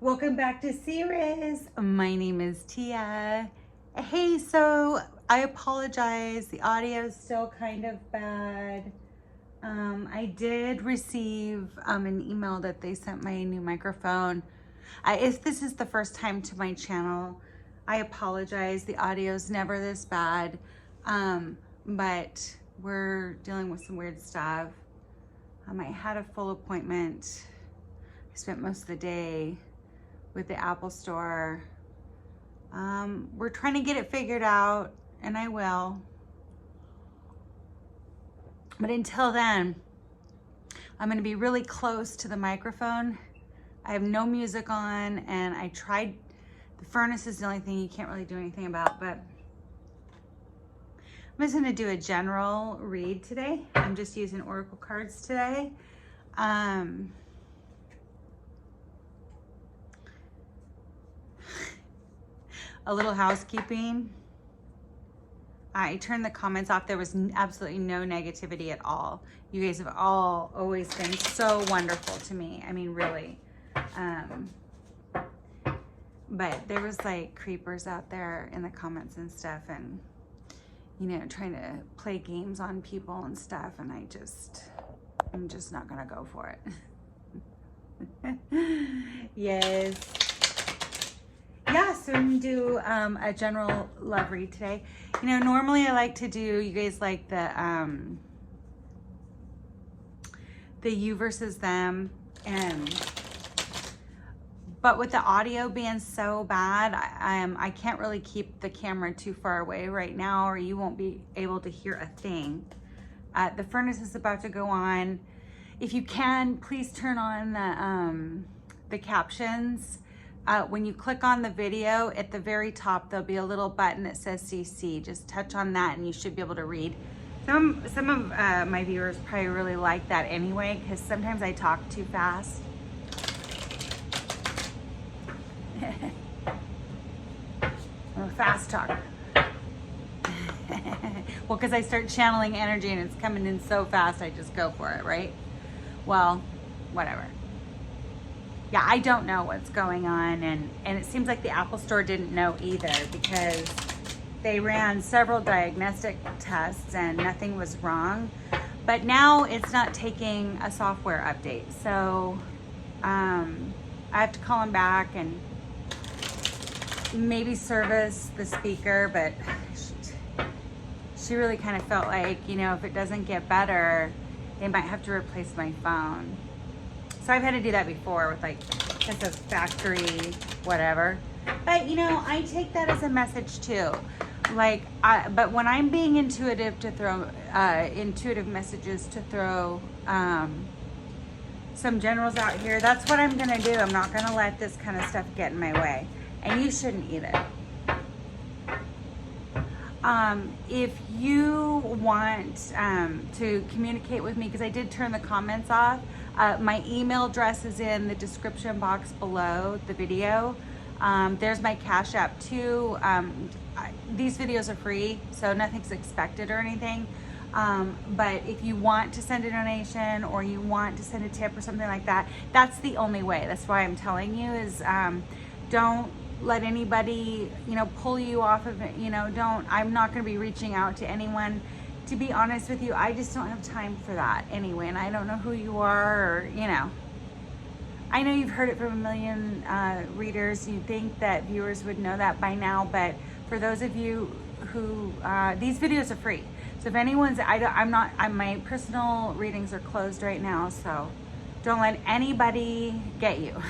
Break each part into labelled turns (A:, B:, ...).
A: Welcome back to Seeress. My name is Tia. Hey, so I apologize. The audio is still kind of bad. I did receive an email that they sent my new microphone. If this is the first time to my channel, I apologize. The audio is never this bad, but we're dealing with some weird stuff. I had a full appointment. I spent most of the day with the Apple Store. We're trying to get it figured out, and I will. But until then, I'm gonna be really close to the microphone. I have no music on, and I tried, the furnace is the only thing you can't really do anything about, but I'm just gonna do a general read today. I'm just using Oracle cards today. A little housekeeping. I turned the comments off. There was absolutely no negativity at all. You guys have all always been so wonderful to me. I mean, really. But there was like creepers out there in the comments and stuff, and you know, trying to play games on people and stuff, and I'm just not gonna go for it. Yes. Yeah, so I'm gonna do a general love read today. You know, normally I like to do, you guys like the you versus them, but with the audio being so bad, I can't really keep the camera too far away right now, or you won't be able to hear a thing. The furnace is about to go on. If you can, please turn on the captions. When you click on the video, at the very top, there'll be a little button that says CC. Just touch on that and you should be able to read. Some of my viewers probably really like that anyway, because sometimes I talk too fast. I'm a fast talker. Well, because I start channeling energy and it's coming in so fast, I just go for it, right? Well, whatever. Yeah, I don't know what's going on, and it seems like the Apple Store didn't know either, because they ran several diagnostic tests and nothing was wrong. But now it's not taking a software update, so I have to call them back and maybe service the speaker, but she really kind of felt like, you know, if it doesn't get better, they might have to replace my phone. So I've had to do that before with like, it says factory, whatever. But you know, I take that as a message too. Like, but when I'm being intuitive to throw, intuitive messages to throw some generals out here, that's what I'm gonna do. I'm not gonna let this kind of stuff get in my way. And you shouldn't either. If you want to communicate with me, because I did turn the comments off, my email address is in the description box below the video. There's my Cash App too. These videos are free, so nothing's expected or anything. But if you want to send a donation or you want to send a tip or something like that, that's the only way. That's why I'm telling you is don't let anybody, you know, pull you off of it. You know, I'm not going to be reaching out to anyone. To be honest with you, I just don't have time for that anyway, and I don't know who you are, or, you know. I know you've heard it from a million readers. You'd think that viewers would know that by now, but for those of you who, these videos are free. So if anyone's, my personal readings are closed right now, so don't let anybody get you.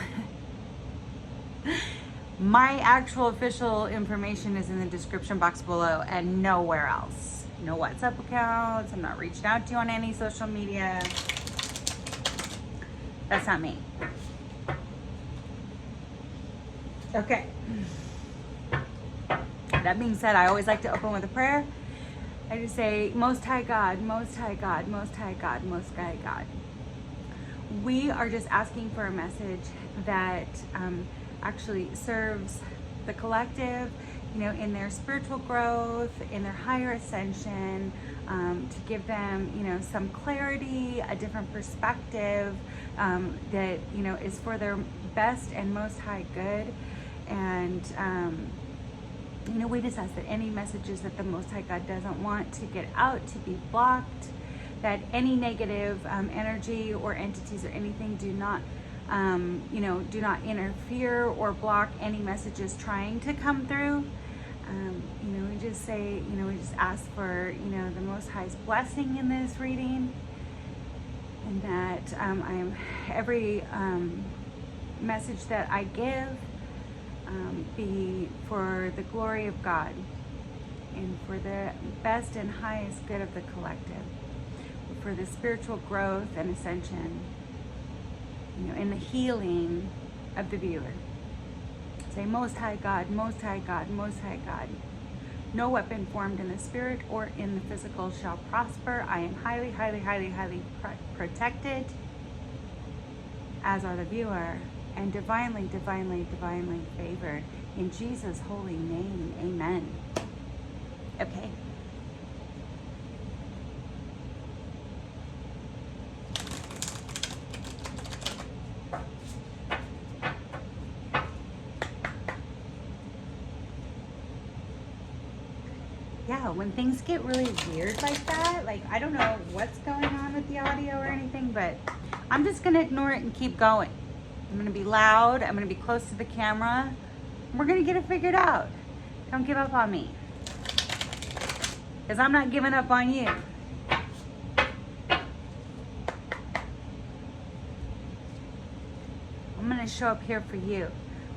A: My actual official information is in the description box below and nowhere else. No WhatsApp accounts. I'm not reaching out to you on any social media. That's not me. Okay. That being said, I always like to open with a prayer. I just say, Most High God, Most High God, Most High God, Most High God. We are just asking for a message that actually serves the collective, you know, in their spiritual growth, in their higher ascension, to give them, you know, some clarity, a different perspective, that, you know, is for their best and most high good. And, you know, we just ask that any messages that the Most High God doesn't want to get out, to be blocked, that any negative energy or entities or anything do not, you know, do not interfere or block any messages trying to come through. You know, we just say, you know, we just ask for, you know, the Most High's blessing in this reading, and that every message that I give be for the glory of God and for the best and highest good of the collective, for the spiritual growth and ascension, you know, and the healing of the viewer. Say, Most High God, Most High God, Most High God. No weapon formed in the spirit or in the physical shall prosper. I am highly, highly, highly, highly protected, as are the viewer, and divinely, divinely, divinely favored. In Jesus' holy name, amen. Okay. Yeah, when things get really weird like that, like I don't know what's going on with the audio or anything, but I'm just gonna ignore it and keep going. I'm gonna be loud, I'm gonna be close to the camera. We're gonna get it figured out. Don't give up on me, because I'm not giving up on you. I'm gonna show up here for you.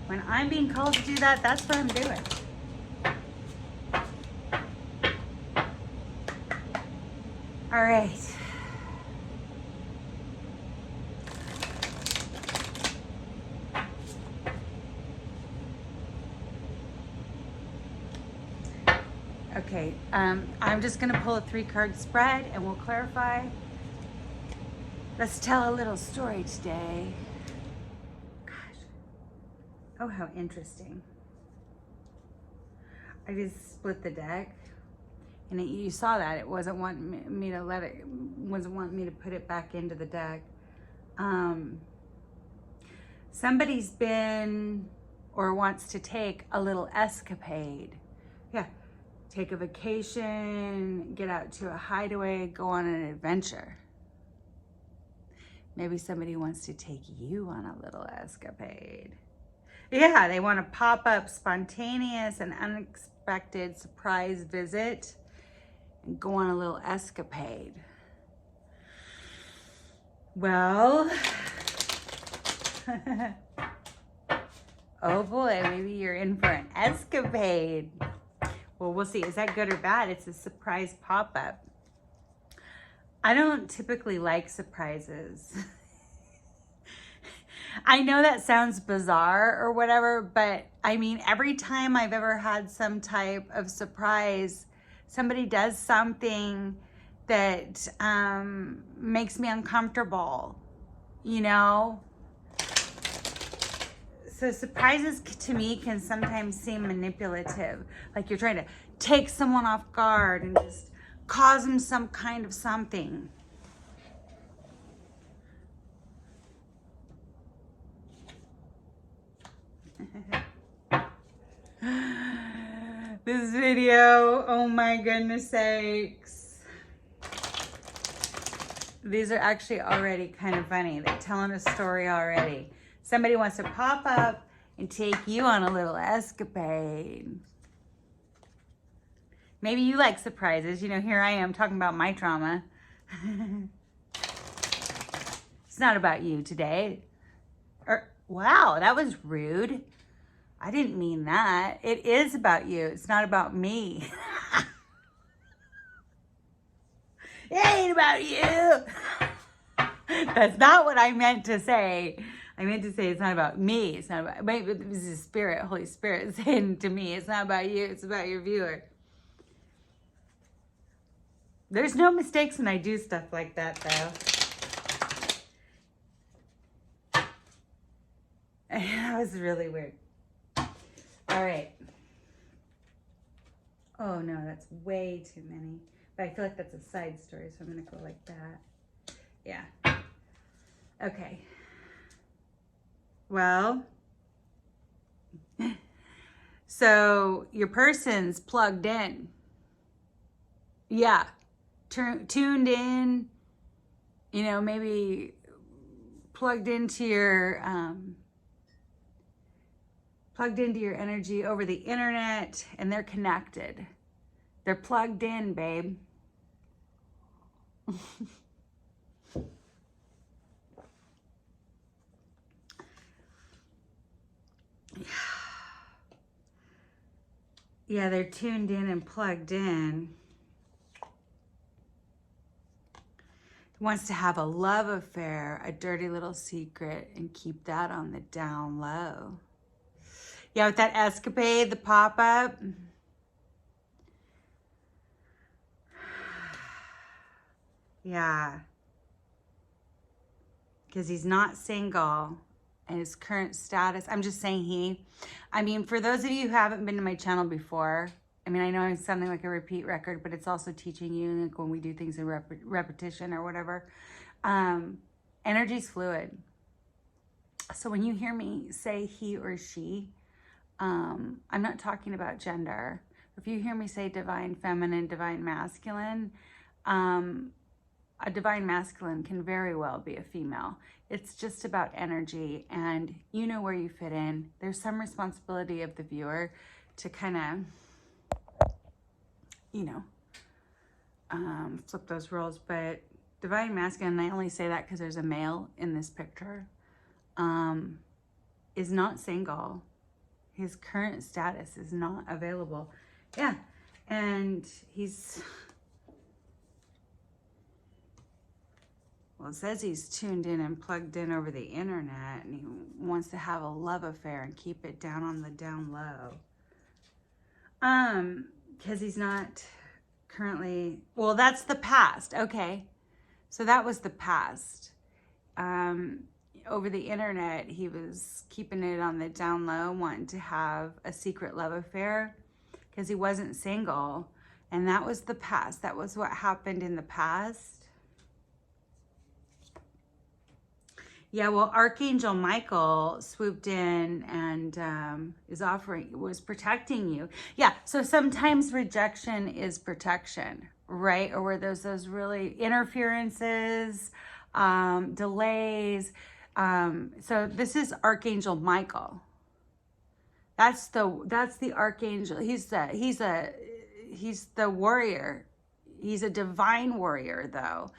A: When I'm being called to do that, that's what I'm doing. All right. Okay, I'm just gonna pull a 3-card spread and we'll clarify. Let's tell a little story today. Gosh. Oh, how interesting. I just split the deck, and you saw that it wasn't wanting me to wasn't wanting me to put it back into the deck. Somebody's been or wants to take a little escapade. Yeah, take a vacation, get out to a hideaway, go on an adventure. Maybe somebody wants to take you on a little escapade. Yeah, they want to pop up spontaneous and unexpected surprise visit and go on a little escapade. Well, oh boy, maybe you're in for an escapade. Well, we'll see. Is that good or bad? It's a surprise pop-up. I don't typically like surprises. I know that sounds bizarre or whatever, but I mean, every time I've ever had some type of surprise, somebody does something that makes me uncomfortable, you know? So surprises to me can sometimes seem manipulative, like you're trying to take someone off guard and just cause them some kind of something. This video, oh my goodness sakes. These are actually already kind of funny. They're telling a story already. Somebody wants to pop up and take you on a little escapade. Maybe you like surprises. You know, here I am talking about my trauma. It's not about you today. Wow, that was rude. I didn't mean that. It is about you. It's not about me. It ain't about you. That's not what I meant to say. I meant to say it's not about me. It's not about, maybe this is Spirit, Holy Spirit saying to me, it's not about you. It's about your viewer. There's no mistakes when I do stuff like that, though. That was really weird. All right. Oh no, that's way too many. But I feel like that's a side story, so I'm gonna go like that. Yeah. Okay. Well, so your person's plugged in. Yeah. Tuned in, you know, maybe plugged into your energy over the internet, and they're connected. They're plugged in, babe. Yeah, they're tuned in and plugged in. Wants to have a love affair, a dirty little secret, and keep that on the down low. Yeah, with that escapade, the pop-up. Yeah. Because he's not single. And his current status, I'm just saying he. I mean, for those of you who haven't been to my channel before, I mean, I know it's something like a repeat record, but it's also teaching you, like when we do things in repetition or whatever. Energy's fluid. So when you hear me say he or she, I'm not talking about gender. If you hear me say divine feminine, divine masculine, a divine masculine can very well be a female. It's just about energy, and you know where you fit in. There's some responsibility of the viewer to kind of, you know, flip those roles. But divine masculine, and I only say that because there's a male in this picture, is not single. His current status is not available. Yeah, and he's... Well, it says he's tuned in and plugged in over the internet, and he wants to have a love affair and keep it down on the down low. Because he's not currently, well, that's the past. Okay. So that was the past. Over the internet, he was keeping it on the down low, wanting to have a secret love affair because he wasn't single. And that was the past. That was what happened in the past. Yeah, well, Archangel Michael swooped in and was protecting you. Yeah, so sometimes rejection is protection, right? Or where there's those really interferences, delays. So this is Archangel Michael. That's the archangel. He's the warrior. He's a divine warrior, though.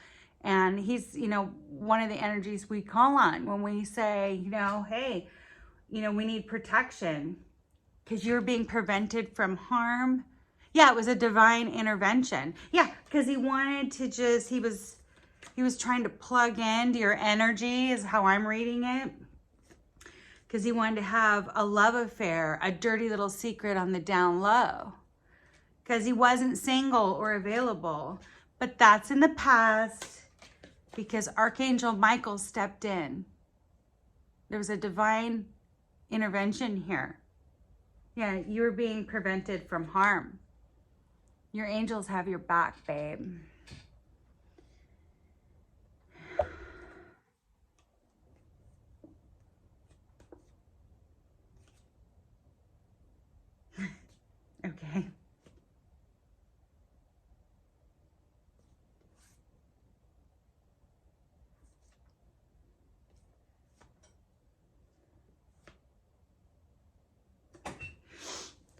A: And he's, you know, one of the energies we call on when we say, you know, hey, you know, we need protection because you're being prevented from harm. Yeah, it was a divine intervention. Yeah, because he wanted to just, he was trying to plug into your energy is how I'm reading it. Because he wanted to have a love affair, a dirty little secret on the down low. Because he wasn't single or available. But that's in the past. Because Archangel Michael stepped in. There was a divine intervention here. Yeah, you were being prevented from harm. Your angels have your back, babe. Okay.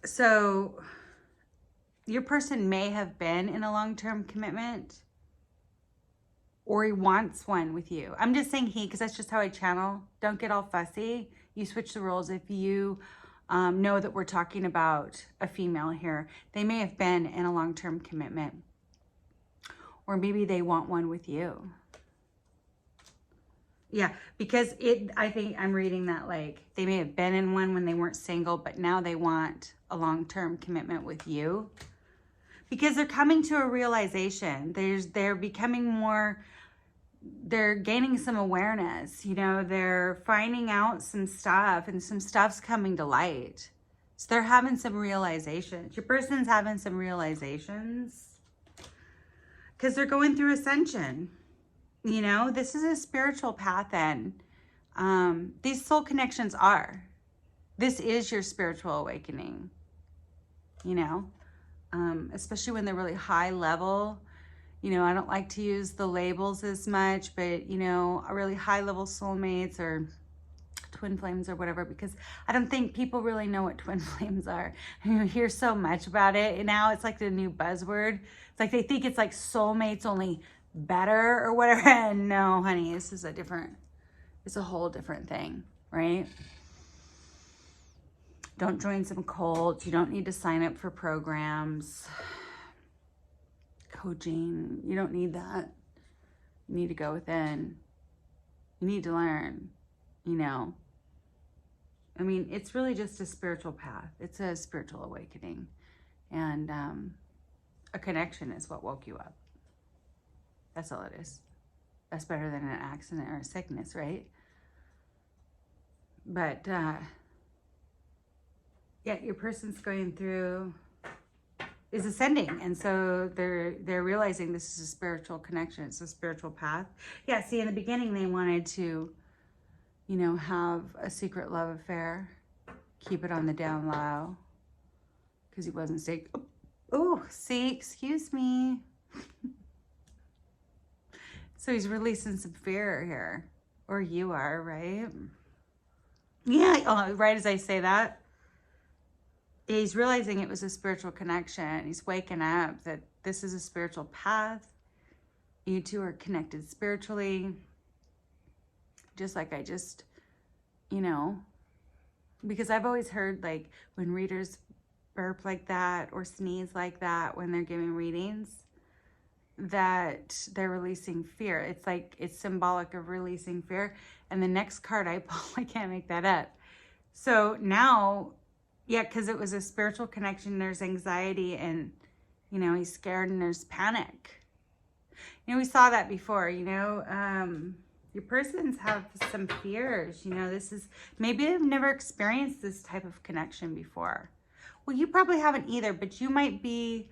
A: So your person may have been in a long-term commitment, or he wants one with you. I'm just saying he, because that's just how I channel. Don't get all fussy. You switch the roles if you know that we're talking about a female here. They may have been in a long-term commitment, or maybe they want one with you. Yeah, because I think I'm reading that like they may have been in one when they weren't single, but now they want a long-term commitment with you because they're coming to a realization. They're becoming more, they're gaining some awareness, you know, they're finding out some stuff and some stuff's coming to light. So they're having some realizations. Your person's having some realizations because they're going through ascension. You know, this is a spiritual path and These soul connections are. This is your spiritual awakening, you know, especially when they're really high level. You know, I don't like to use the labels as much, but, you know, a really high level soulmates or twin flames or whatever, because I don't think people really know what twin flames are. I mean, you hear so much about it, and now it's like the new buzzword. It's like they think it's like soulmates, only better or whatever. And no, honey, this is it's a whole different thing, right? Don't join some cults. You don't need to sign up for programs. Coaching, you don't need that. You need to go within. You need to learn, you know. I mean, it's really just a spiritual path. It's a spiritual awakening. And a connection is what woke you up. That's all it is. That's better than an accident or a sickness, right? But, yeah, your person's going through, is ascending. And so they're realizing this is a spiritual connection. It's a spiritual path. Yeah, see, in the beginning, they wanted to, you know, have a secret love affair, keep it on the down low, because he wasn't safe. Oh, see, excuse me. So he's releasing some fear here, or you are, right? Yeah, oh, right as I say that, he's realizing it was a spiritual connection. He's waking up that this is a spiritual path. You two are connected spiritually. Just like I just, you know, because I've always heard, like, when readers burp like that or sneeze like that when they're giving readings, that they're releasing fear. It's like, it's symbolic of releasing fear. And the next card I pull, I can't make that up. So now, yeah, because it was a spiritual connection, there's anxiety and, you know, he's scared and there's panic. You know, we saw that before, you know, your persons have some fears, you know, this is, maybe they've never experienced this type of connection before. Well, you probably haven't either, but you might be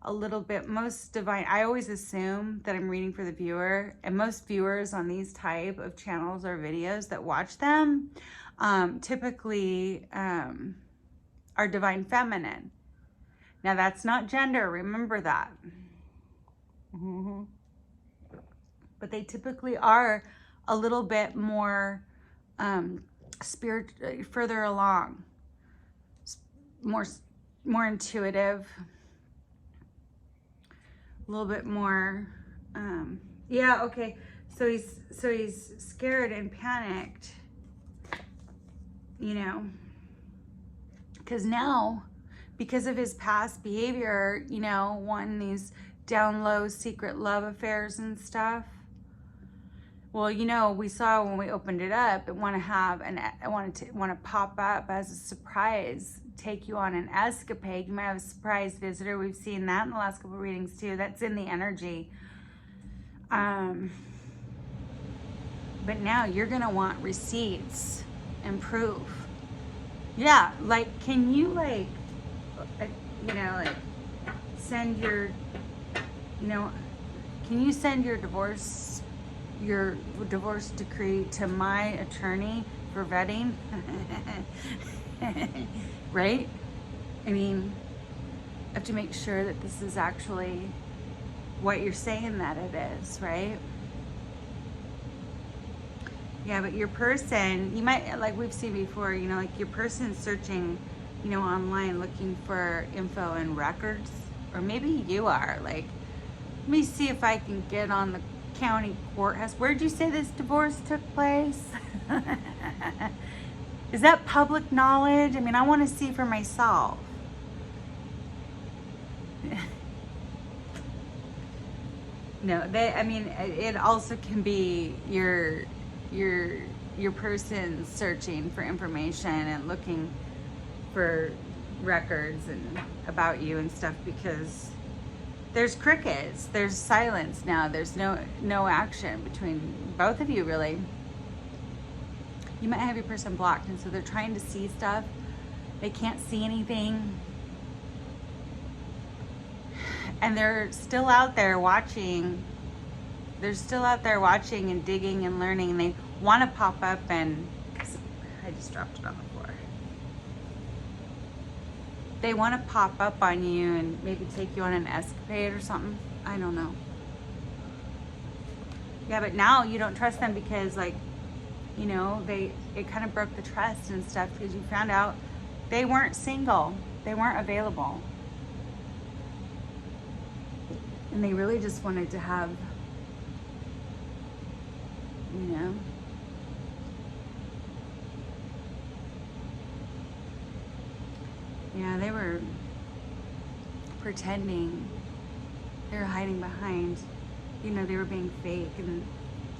A: a little bit, most divine. I always assume that I'm reading for the viewer, and most viewers on these type of channels or videos that watch them, typically are divine feminine. Now that's not gender, remember that. But they typically are a little bit more spirit, further along, more intuitive, a little bit more, yeah, okay. So he's scared and panicked, you know, because now, because of his past behavior, you know, wanting these down low secret love affairs and stuff. Well, you know, we saw when we opened it up, it want to pop up as a surprise, take you on an escapade. You might have a surprise visitor. We've seen that in the last couple of readings too. That's in the energy. But now you're gonna want receipts and proof. Yeah, like, can you, like, you know, like, send your, you know, can you send your divorce decree to my attorney for vetting? Right? I mean, I have to make sure that this is actually what you're saying that it is, right? Yeah, but your person, you might, like we've seen before, you know, like your person's searching, you know, online looking for info and records, or maybe you are, like, let me see if I can get on the county courthouse. Where'd you say this divorce took place? Is that public knowledge? I mean, I want to see for myself. No, I mean, it also can be your person searching for information and looking for records and about you and stuff, because there's crickets, there's silence now, there's no action between both of you, really. You might have your person blocked, and so they're trying to see stuff. They can't see anything. And they're still out there watching. They're still out there watching and digging and learning, and they want to pop up and, I just dropped it on the floor. They want to pop up on you and maybe take you on an escapade or something. I don't know. Yeah, but now you don't trust them because, like, you know, it kind of broke the trust and stuff because you found out they weren't single. They weren't available. And they really just wanted to have, you know, yeah, they were pretending. They were hiding behind, you know, they were being fake and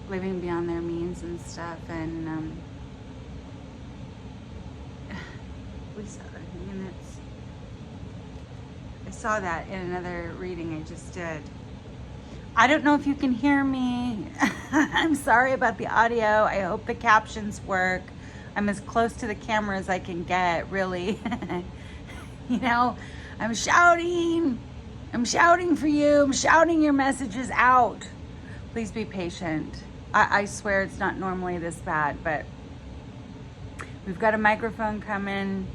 A: living beyond their means and stuff. And we saw, I mean, I saw that in another reading I just did. I don't know if you can hear me. I'm sorry about the audio. I hope the captions work. I'm as close to the camera as I can get, really. You know, I'm shouting for you. I'm shouting your messages out. Please be patient. I swear it's not normally this bad, but we've got a microphone coming.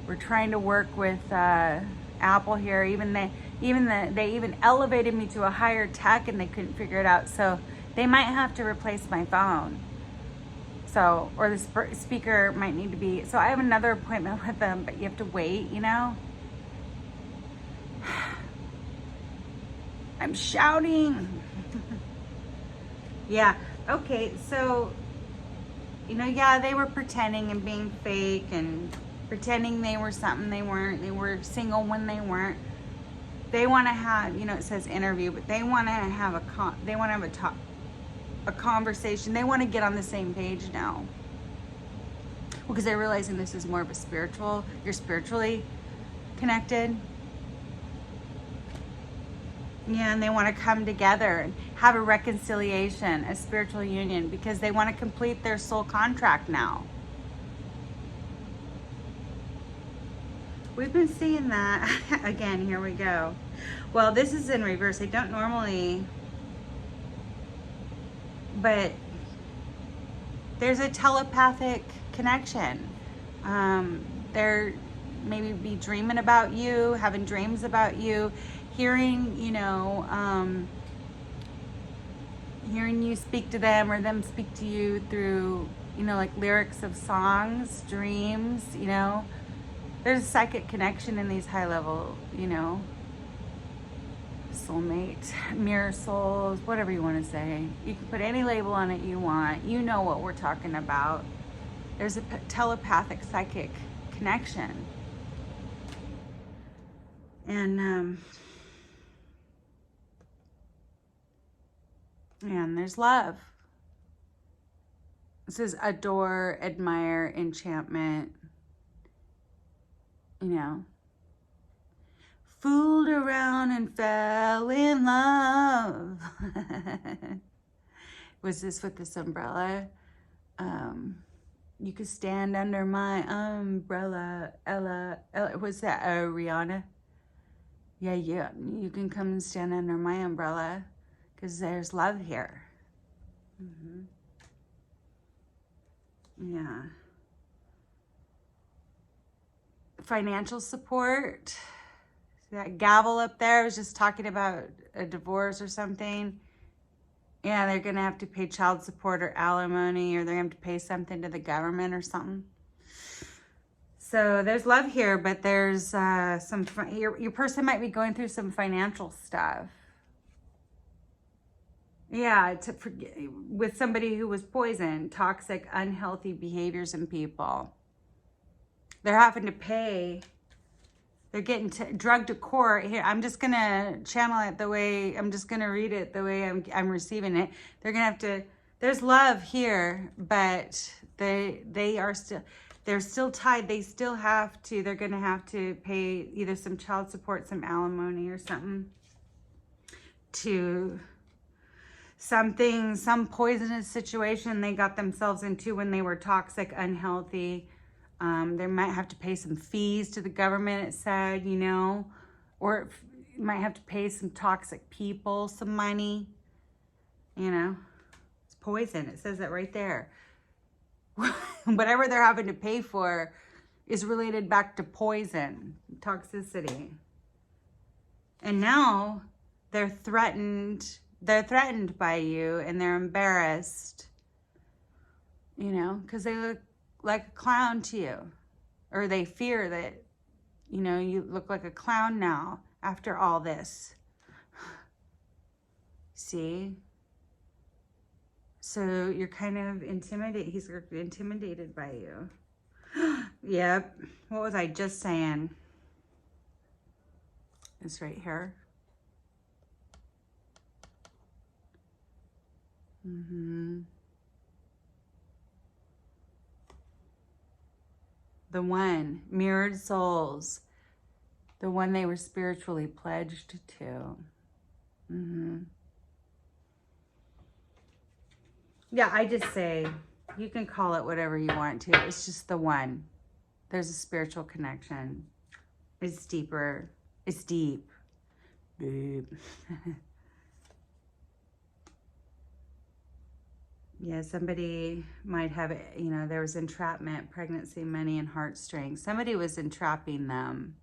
A: We're trying to work with Apple here. They even elevated me to a higher tech and they couldn't figure it out. So they might have to replace my phone. So, or the speaker might need to be, so I have another appointment with them, but you have to wait, you know? I'm shouting. Yeah, okay, so, you know, yeah, they were pretending and being fake and pretending they were something they weren't. They were single when they weren't. They want to have, you know, it says interview, but they want to have a conversation. They want to get on the same page now. Well, because they're realizing this is more of a spiritual, you're spiritually connected. Yeah, and they want to come together and have a reconciliation, a spiritual union, because they want to complete their soul contract now. We've been seeing that. Again, here we go. Well, this is in reverse. I don't normally, but there's a telepathic connection. They're maybe be dreaming about you, having dreams about you, hearing, you know, hearing you speak to them or them speak to you through, you know, like lyrics of songs, dreams, you know. There's a psychic connection in these high level, you know, soulmate, mirror souls, whatever you want to say. You can put any label on it you want. You know what we're talking about. There's a telepathic psychic connection. And there's love. This is adore, admire, enchantment. You know, fooled around and fell in love. Was this with this umbrella? You could stand under my umbrella. Ella, was that Rihanna? Yeah, you can come and stand under my umbrella because there's love here. Yeah. Financial support. See that gavel up there? I was just talking about a divorce or something. Yeah, they're gonna have to pay child support or alimony, or they're gonna have to pay something to the government or something. So there's love here, but there's your person might be going through some financial stuff. Yeah, with somebody who was poisoned, toxic, unhealthy behaviors in people. They're having to pay. They're getting drugged to court. Here, I'm just gonna channel it the way, I'm just gonna read it the way I'm receiving it. They're gonna have to, there's love here, but they're still tied. They still have to, they're gonna have to pay either some child support, some alimony or something to something, some poisonous situation they got themselves into when they were toxic, unhealthy. They might have to pay some fees to the government, it said, you know, or you might have to pay some toxic people some money, you know. It's poison. It says that right there. Whatever they're having to pay for is related back to poison, toxicity. And now they're threatened. They're threatened by you and they're embarrassed, you know, because they look like a clown to you. Or they fear that, you know, you look like a clown now after all this. See? So you're kind of intimidated. He's intimidated by you. Yep. What was I just saying? It's right here. The one, mirrored souls. The one they were spiritually pledged to. Yeah, I just say, you can call it whatever you want to. It's just the one. There's a spiritual connection. It's deeper. It's deep. Deep. Yeah, somebody might have, you know, there was entrapment, pregnancy, money, and heartstrings. Somebody was entrapping them.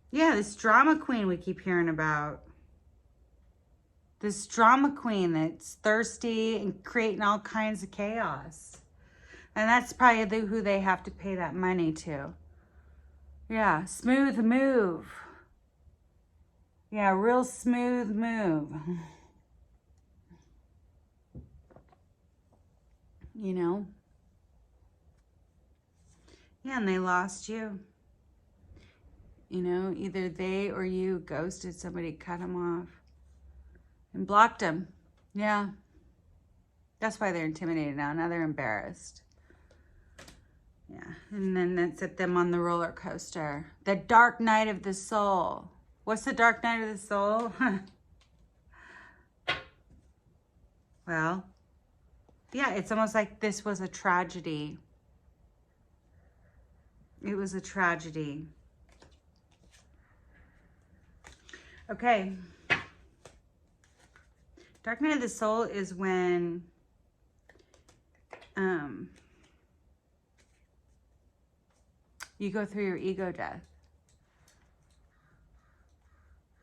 A: Yeah, this drama queen we keep hearing about. This drama queen that's thirsty and creating all kinds of chaos. And that's probably who they have to pay that money to. Yeah, smooth move. Yeah, real smooth move. You know? Yeah, and they lost you. You know, either they or you ghosted somebody, cut them off, and blocked them. Yeah. That's why they're intimidated now. Now they're embarrassed. Yeah. And then that set them on the roller coaster. The dark night of the soul. What's the dark night of the soul? Well, yeah, it's almost like this was a tragedy. It was a tragedy. Okay. Dark night of the soul is when you go through your ego death.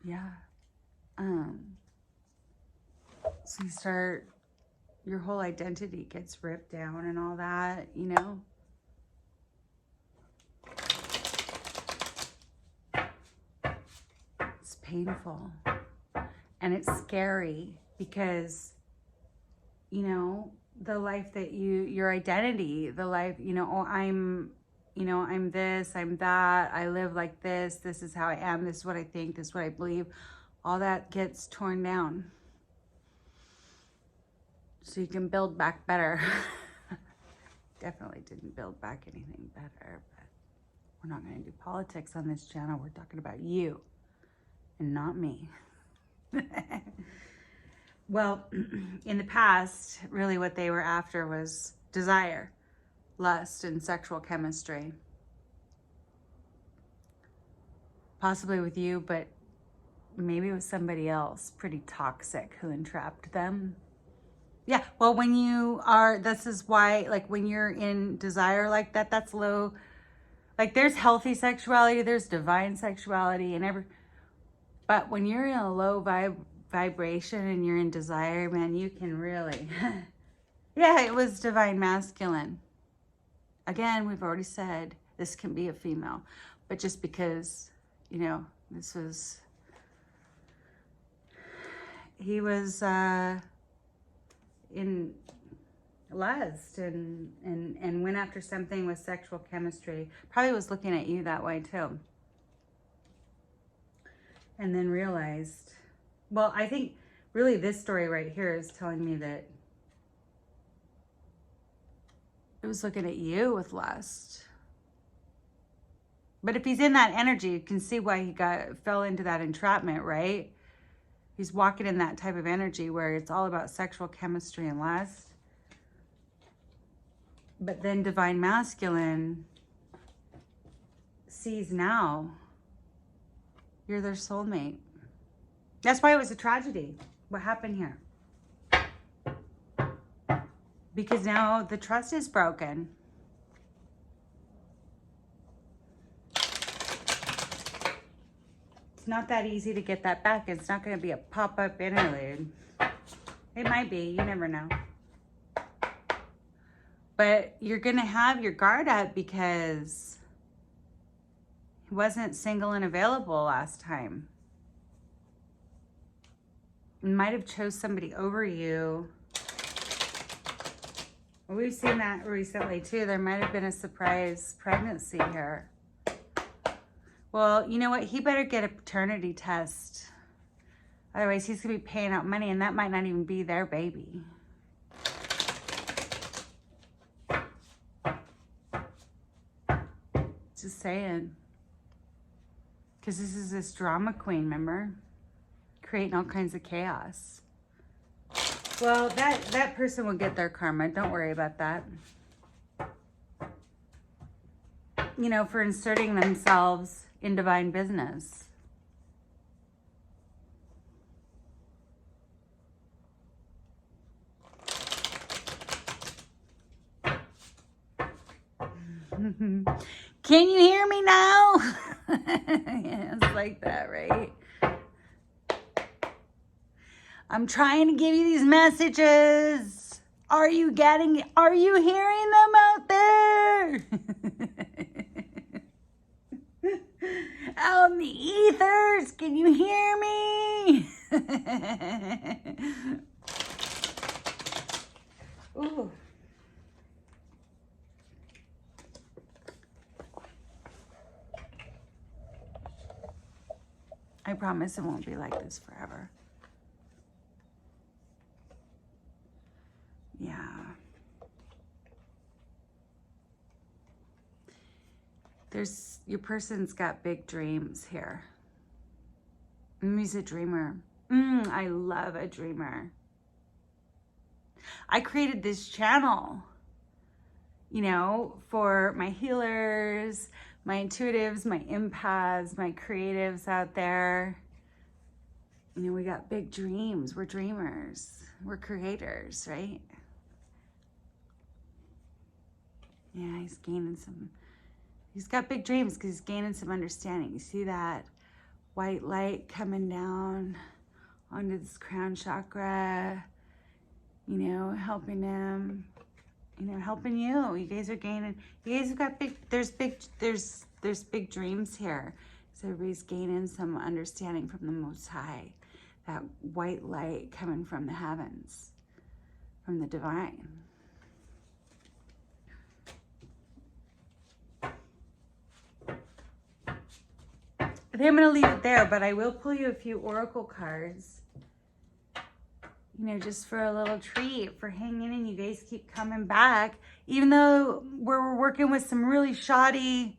A: Yeah. So you start, your whole identity gets ripped down and all that, you know? It's painful. And it's scary because, you know, the life that your identity, the life, you know, oh, I'm this, I'm that, I live like this is how I am, this is what I think, this is what I believe. All that gets torn down. So you can build back better. Definitely didn't build back anything better, but we're not going to do politics on this channel. We're talking about you and not me. Well, in the past, really what they were after was desire, lust, and sexual chemistry. Possibly with you, but maybe with somebody else pretty toxic who entrapped them. Yeah, well, when you are, this is why, like, when you're in desire like that, that's low. Like, there's healthy sexuality, there's divine sexuality, and but when you're in a low vibration and you're in desire, man, you can really, yeah, it was divine masculine. Again, we've already said this can be a female, but just because, you know, this was, he was in lust and went after something with sexual chemistry. Probably was looking at you that way too. And then realized, well, I think really this story right here is telling me that it was looking at you with lust. But if he's in that energy, you can see why he fell into that entrapment, right? He's walking in that type of energy where it's all about sexual chemistry and lust. But then divine masculine sees now you're their soulmate. That's why it was a tragedy. What happened here? Because now the trust is broken. It's not that easy to get that back. It's not going to be a pop-up interlude. It might be. You never know. But you're going to have your guard up because he wasn't single and available last time. You might have chose somebody over you. We've seen that recently too. There might have been a surprise pregnancy here. Well, you know what? He better get a paternity test. Otherwise, he's going to be paying out money, and that might not even be their baby. Just saying. Because this is this drama queen, remember? Creating all kinds of chaos. Well, that person will get their karma. Don't worry about that. You know, for inserting themselves in divine business. Can you hear me now? Yeah, it's like that, right? I'm trying to give you these messages. Are you hearing them out there? Out in the ethers, can you hear me? Ooh. I promise it won't be like this forever. Yeah. Your person's got big dreams here. He's a dreamer. I love a dreamer. I created this channel, you know, for my healers, my intuitives, my empaths, my creatives out there. You know, we got big dreams. We're dreamers. We're creators, right? Yeah, he's got big dreams because he's gaining some understanding. You see that white light coming down onto this crown chakra, you know, helping him, you know, helping you. You guys are gaining, you guys have got there's big dreams here. So everybody's gaining some understanding from the Most High. That white light coming from the heavens, from the divine. I think I'm going to leave it there, but I will pull you a few oracle cards. You know, just for a little treat, for hanging in. You guys keep coming back. Even though we're working with some really shoddy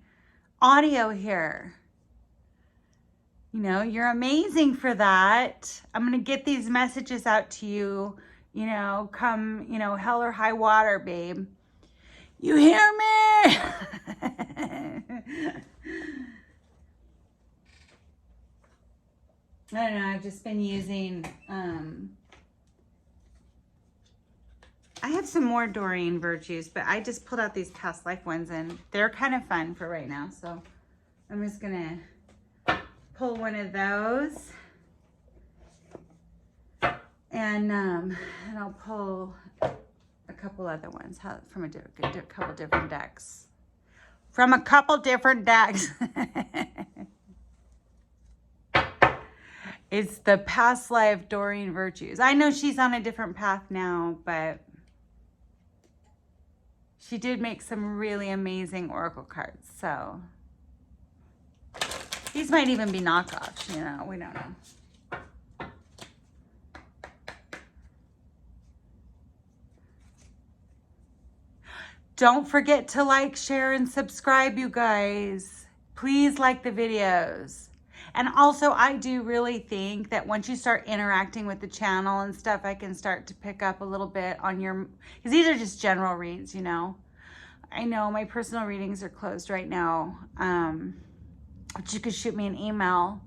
A: audio here. You know, you're amazing for that. I'm going to get these messages out to you, you know, come, you know, hell or high water, babe. You hear me? I don't know, I've just been using, I have some more Doreen Virtues, but I just pulled out these past life ones and they're kind of fun for right now. So I'm just going to pull one of those and I'll pull a couple other ones from a couple different decks. From a couple different decks. It's the past life Doreen Virtues. I know she's on a different path now, but she did make some really amazing oracle cards. So these might even be knockoffs, you know, we don't know. Don't forget to like, share, and subscribe, you guys. Please like the videos. And also, I do really think that once you start interacting with the channel and stuff, I can start to pick up a little bit on your, because these are just general reads, you know. I know my personal readings are closed right now. But you could shoot me an email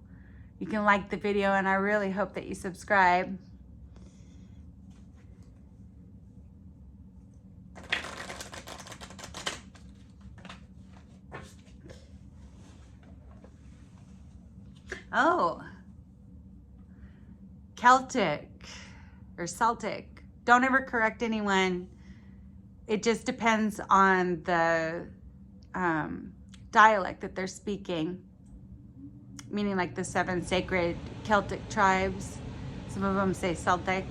A: You can like the video, and I really hope that you subscribe. Oh, Celtic or Celtic. Don't ever correct anyone. It just depends on the dialect that they're speaking. Meaning like the 7 sacred Celtic tribes. Some of them say Celtic.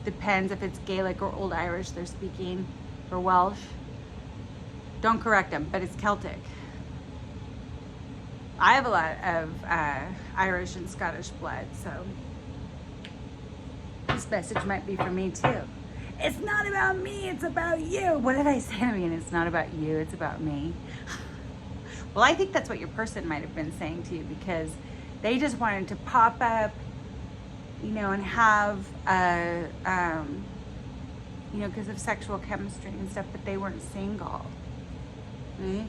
A: Depends if it's Gaelic or Old Irish they're speaking, or Welsh. Don't correct them, but it's Celtic. I have a lot of Irish and Scottish blood, so this message might be for me too. It's not about me, it's about you. What did I say to me? And it's not about you, it's about me. Well, I think that's what your person might have been saying to you, because they just wanted to pop up, you know, and have, you know, because of sexual chemistry and stuff, but they weren't single, right?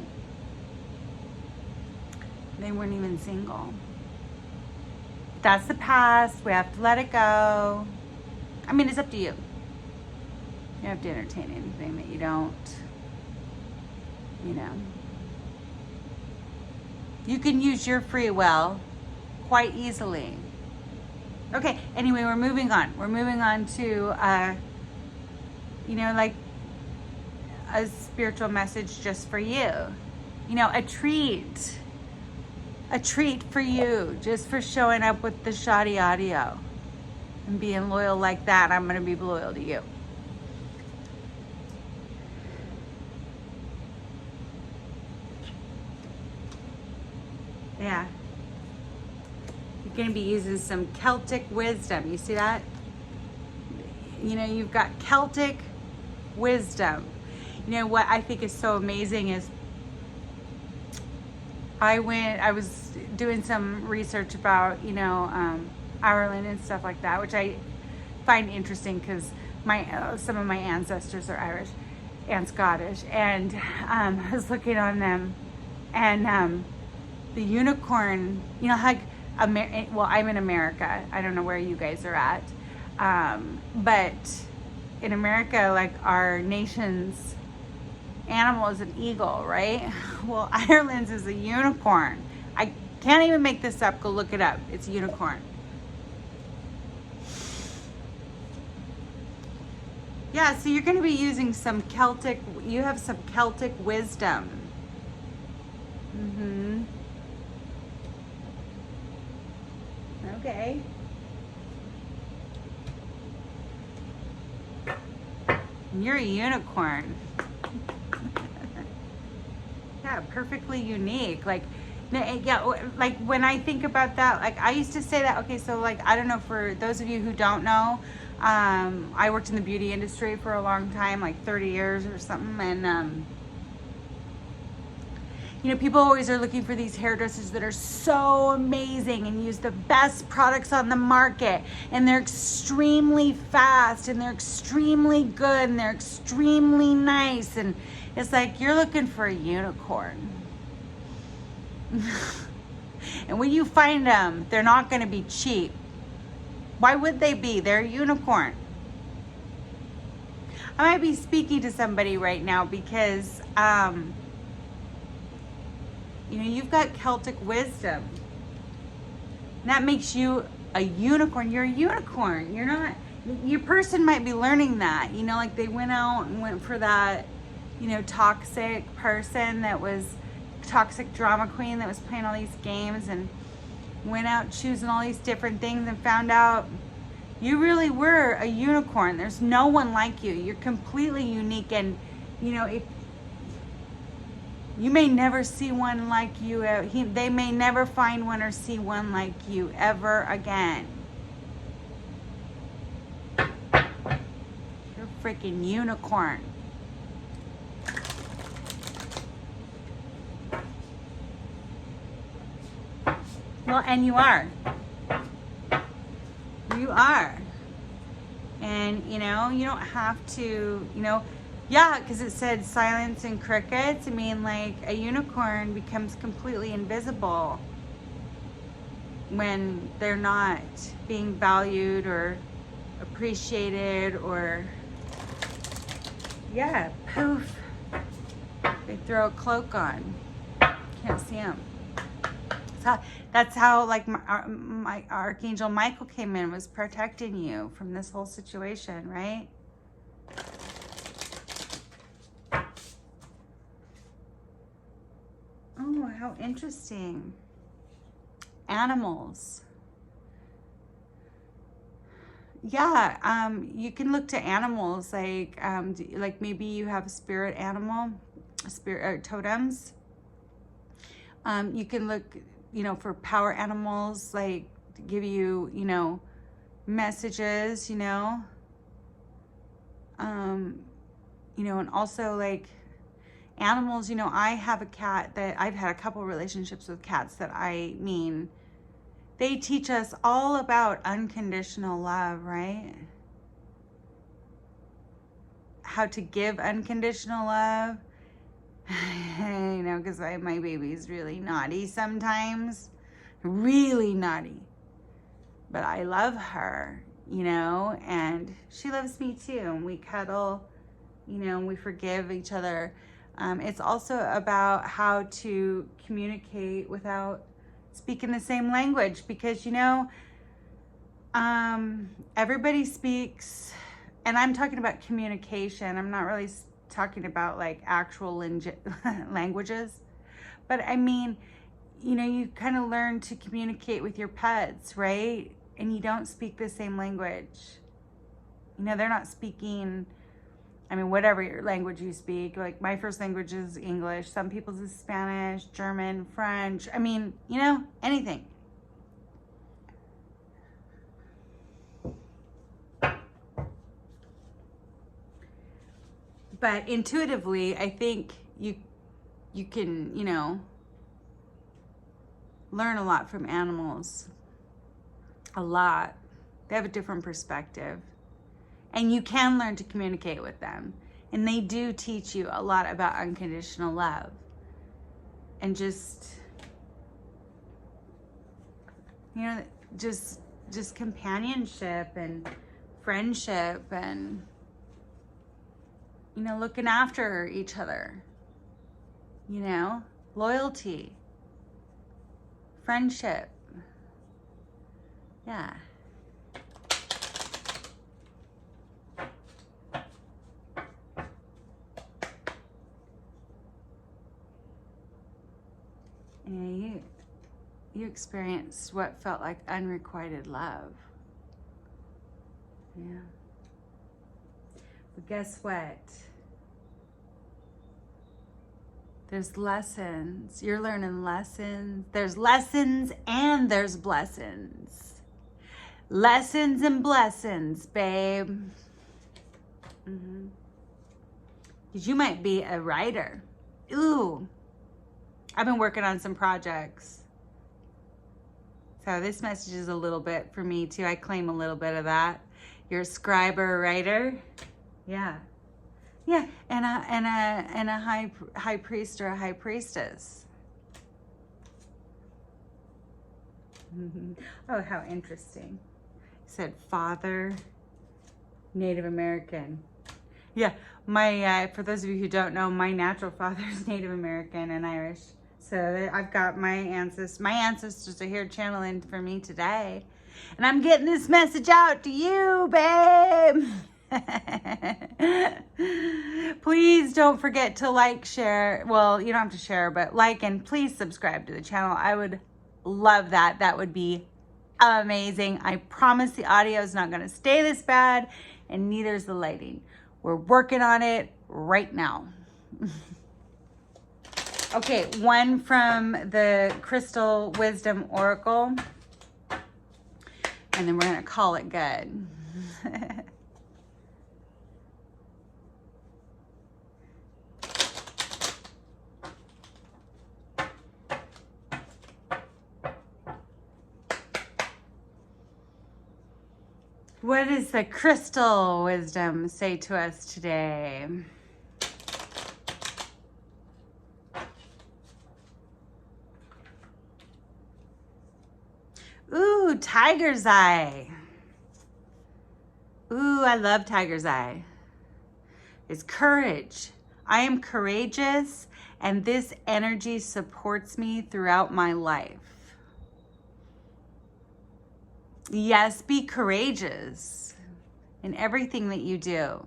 A: They weren't even single. That's the past. We have to let it go. I mean, it's up to you. You have to entertain anything that you don't, you know. You can use your free will quite easily. Okay, anyway, we're moving on. We're moving on to, you know, like a spiritual message just for you. You know, a treat. A treat for you, just for showing up with the shoddy audio and being loyal like that. I'm going to be loyal to you. Yeah. You're going to be using some Celtic wisdom. You see that? You know, you've got Celtic wisdom. You know, what I think is so amazing is I was doing some research about, you know, Ireland and stuff like that, which I find interesting because some of my ancestors are Irish and Scottish, and I was looking on them, and the unicorn, you know, like, well, I'm in America. I don't know where you guys are at, but in America, like, our nation's animal is an eagle, right? Well, Ireland's is a unicorn. I can't even make this up. Go look it up. It's a unicorn. Yeah, so you're going to be using some Celtic, you have some Celtic wisdom. Okay. You're a unicorn. Yeah, perfectly unique. Like, yeah, like when I think about that, like I used to say that, okay, so like, I don't know, for those of you who don't know, I worked in the beauty industry for a long time, like 30 years or something, and you know, people always are looking for these hairdressers that are so amazing and use the best products on the market, and they're extremely fast, and they're extremely good, and they're extremely nice, and it's like, you're looking for a unicorn. And when you find them, they're not going to be cheap. Why would they be? They're a unicorn. I might be speaking to somebody right now because, you know, you've got Celtic wisdom. And that makes you a unicorn. You're a unicorn. You're not, your person might be learning that, you know, like they went out and went for that, you know, toxic person that was toxic drama queen that was playing all these games and went out choosing all these different things and found out you really were a unicorn. There's no one like you. You're completely unique, and you know, if you may never see one like you, they may never find one or see one like you ever again. You're a freaking unicorn. Well, and you are. You are. And, you know, you don't have to, you know, yeah, because it said silence and crickets. I mean, like, a unicorn becomes completely invisible. when they're not being valued or appreciated, or yeah, poof, they throw a cloak on. Can't see them. That's how like my Archangel Michael came in, was protecting you from this whole situation, right? Oh, how interesting. Animals. Yeah, you can look to animals, like maybe you have a spirit animal, spirit totems. You can look, for power animals, like to give you, messages, and also like animals, I have a cat that I've had a couple relationships with cats that they teach us all about unconditional love, right? How to give unconditional love. Because my baby's really naughty sometimes. Really naughty. But I love her, and she loves me too. And we cuddle, and we forgive each other. It's also about how to communicate without speaking the same language, because everybody speaks, and I'm talking about communication. I'm not really talking about like actual languages, but I mean, you kind of learn to communicate with your pets, right? And you don't speak the same language. They're not speaking, whatever your language you speak. Like my first language is English. Some people's is Spanish, German, French. Anything. But intuitively, I think you can, learn a lot from animals. A lot. They have a different perspective. And you can learn to communicate with them. And they do teach you a lot about unconditional love. And just companionship and friendship and, looking after each other. Loyalty. Friendship. Yeah. You experienced what felt like unrequited love. Yeah. But guess what? There's lessons. You're learning lessons. There's lessons and there's blessings. Lessons and blessings, babe. Because you might be a writer. Ooh. I've been working on some projects. So this message is a little bit for me too. I claim a little bit of that. You're a scribe or a writer. Yeah. Yeah, and a high priest or a high priestess. Oh, how interesting. He said father, Native American. Yeah, my for those of you who don't know, my natural father is Native American and Irish. So I've got my ancestors. My ancestors are here channeling for me today, and I'm getting this message out to you, babe. Please don't forget to like, share. Well, you don't have to share, but like and please subscribe to the channel. I would love that. That would be amazing. I promise the audio is not going to stay this bad, and neither is the lighting. We're working on it right now. Okay, one from the Crystal Wisdom Oracle, and then we're going to call it good. What does the Crystal Wisdom say to us today? Ooh, tiger's eye. Ooh, I love tiger's eye. It's courage. I am courageous, and this energy supports me throughout my life. Yes, be courageous in everything that you do.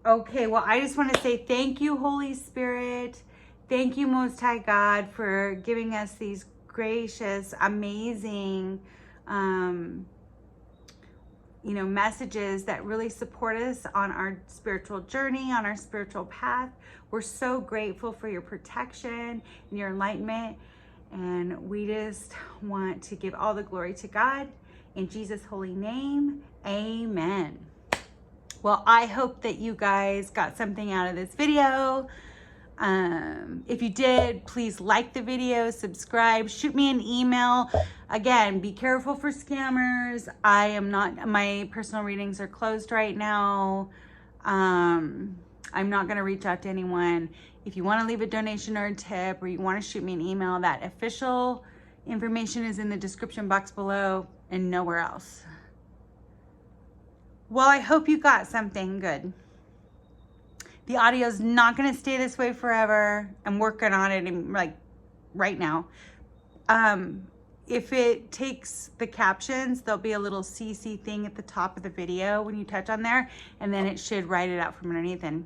A: Okay, well, I just want to say thank you, Holy Spirit. Thank you, Most High God, for giving us these gracious, amazing, messages that really support us on our spiritual journey, on our spiritual path. We're so grateful for your protection and your enlightenment. And we just want to give all the glory to God. In Jesus' holy name, amen. Well, I hope that you guys got something out of this video. If you did, please like the video, subscribe, shoot me an email. Again, be careful for scammers. My personal readings are closed right now. I'm not going to reach out to anyone. If you want to leave a donation or a tip, or you want to shoot me an email, that official information is in the description box below and nowhere else. Well, I hope you got something good. The audio is not going to stay this way forever. I'm working on it right now. If it takes the captions, there'll be a little CC thing at the top of the video when you touch on there, and then it should write it out from underneath. And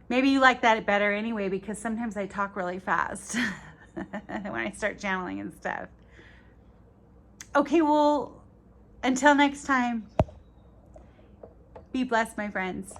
A: maybe you like that better anyway, because sometimes I talk really fast when I start channeling and stuff. Okay, well, until next time, be blessed, my friends.